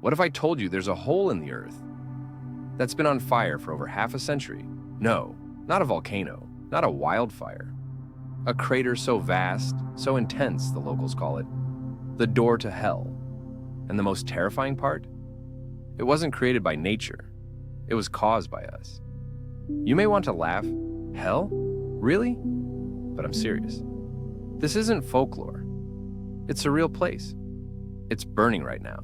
What if I told you there's a hole in the Earth that's been on fire for over half a century? No, not a volcano, not a wildfire. A crater so vast, so intense, the locals call it, the door to hell. And the most terrifying part? It wasn't created by nature. It was caused by us. You may want to laugh. Hell? Really? But I'm serious. This isn't folklore. It's a real place. It's burning right now.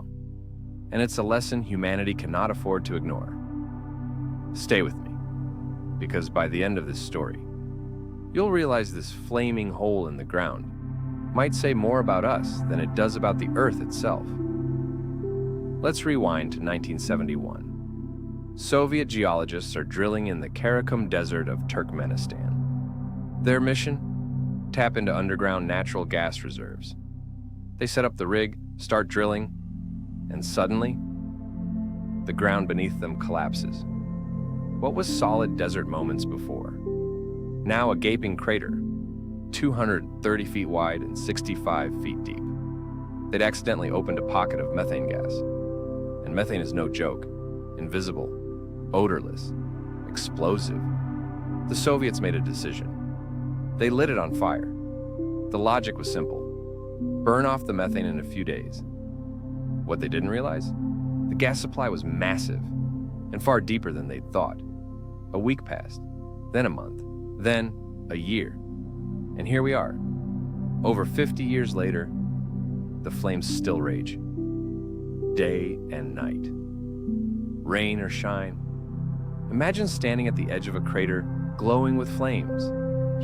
And it's a lesson humanity cannot afford to ignore. Stay with me, because by the end of this story, you'll realize this flaming hole in the ground might say more about us than it does about the Earth itself. Let's rewind to 1971. Soviet geologists are drilling in the Karakum Desert of Turkmenistan. Their mission? Tap into underground natural gas reserves. They set up the rig, start drilling, and suddenly, the ground beneath them collapses. What was solid desert moments before? Now a gaping crater, 230 feet wide and 65 feet deep. They'd accidentally opened a pocket of methane gas. And methane is no joke. Invisible, odorless, explosive. The Soviets made a decision. They lit it on fire. The logic was simple. Burn off the methane in a few days. What they didn't realize? The gas supply was massive and far deeper than they'd thought. A week passed, then a month, then a year. And here we are. Over 50 years later, the flames still rage. Day and night. Rain or shine. Imagine standing at the edge of a crater, glowing with flames,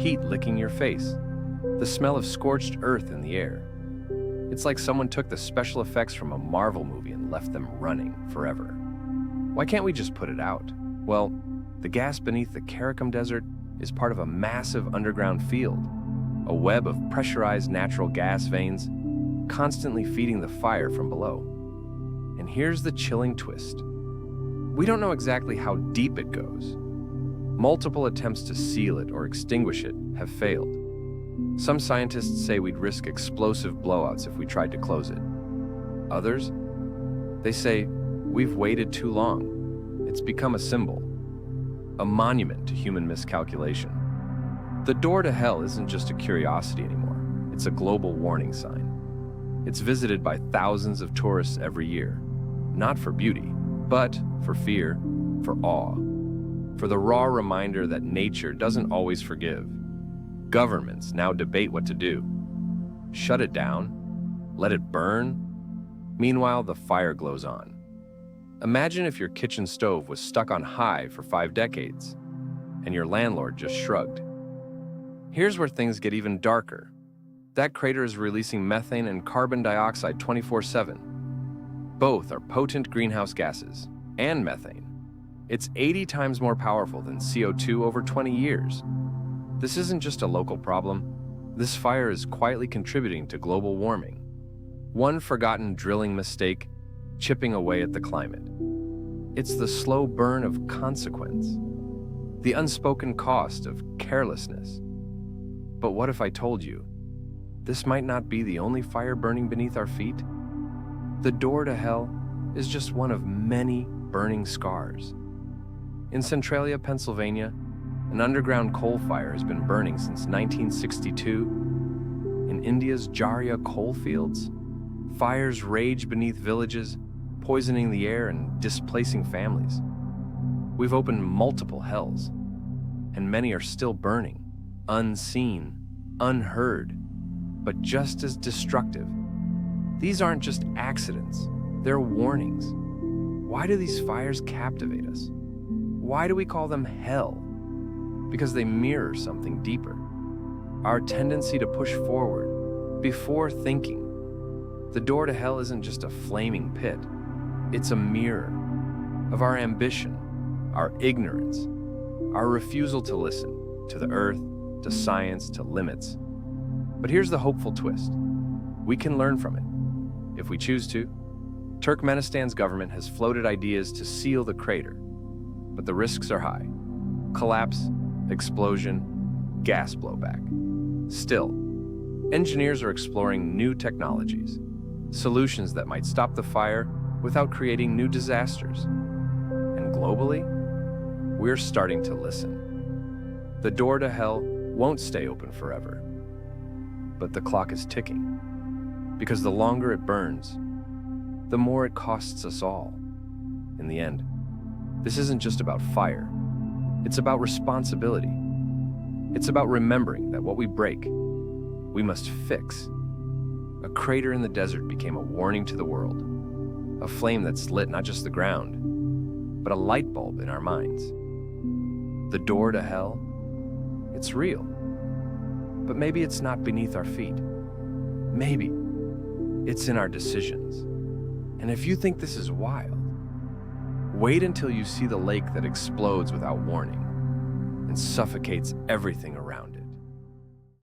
heat licking your face, the smell of scorched earth in the air. It's like someone took the special effects from a Marvel movie and left them running forever. Why can't we just put it out? Well, the gas beneath the Karakum Desert is part of a massive underground field, a web of pressurized natural gas veins constantly feeding the fire from below. And here's the chilling twist. We don't know exactly how deep it goes. Multiple attempts to seal it or extinguish it have failed. Some scientists say we'd risk explosive blowouts if we tried to close it. Others, they say we've waited too long. It's become a symbol, a monument to human miscalculation. The door to hell isn't just a curiosity anymore. It's a global warning sign. It's visited by thousands of tourists every year, not for beauty, but for fear, for awe, for the raw reminder that nature doesn't always forgive. Governments now debate what to do. Shut it down? Let it burn? Meanwhile, the fire glows on. Imagine if your kitchen stove was stuck on high for 5 decades, and your landlord just shrugged. Here's where things get even darker. That crater is releasing methane and carbon dioxide 24/7. Both are potent greenhouse gases, and methane. It's 80 times more powerful than CO2 over 20 years. This isn't just a local problem. This fire is quietly contributing to global warming. One forgotten drilling mistake, chipping away at the climate. It's the slow burn of consequence, the unspoken cost of carelessness. But what if I told you, this might not be the only fire burning beneath our feet? The door to hell is just one of many burning scars. In Centralia, Pennsylvania, an underground coal fire has been burning since 1962. In India's Jharia coal fields, fires rage beneath villages, poisoning the air and displacing families. We've opened multiple hells, and many are still burning, unseen, unheard, but just as destructive. These aren't just accidents, they're warnings. Why do these fires captivate us? Why do we call them hell? Because they mirror something deeper. Our tendency to push forward before thinking. The door to hell isn't just a flaming pit. It's a mirror of our ambition, our ignorance, our refusal to listen to the earth, to science, to limits. But here's the hopeful twist. We can learn from it, if we choose to. Turkmenistan's government has floated ideas to seal the crater, but the risks are high. Collapse, explosion, gas blowback. Still, engineers are exploring new technologies, solutions that might stop the fire without creating new disasters. And globally, we're starting to listen. The door to hell won't stay open forever, but the clock is ticking. Because the longer it burns, the more it costs us all. In the end, this isn't just about fire. It's about responsibility. It's about remembering that what we break, we must fix. A crater in the desert became a warning to the world, a flame that's lit not just the ground, but a light bulb in our minds. The door to hell, it's real, but maybe it's not beneath our feet. Maybe it's in our decisions. And if you think this is wild, wait until you see the lake that explodes without warning and suffocates everything around.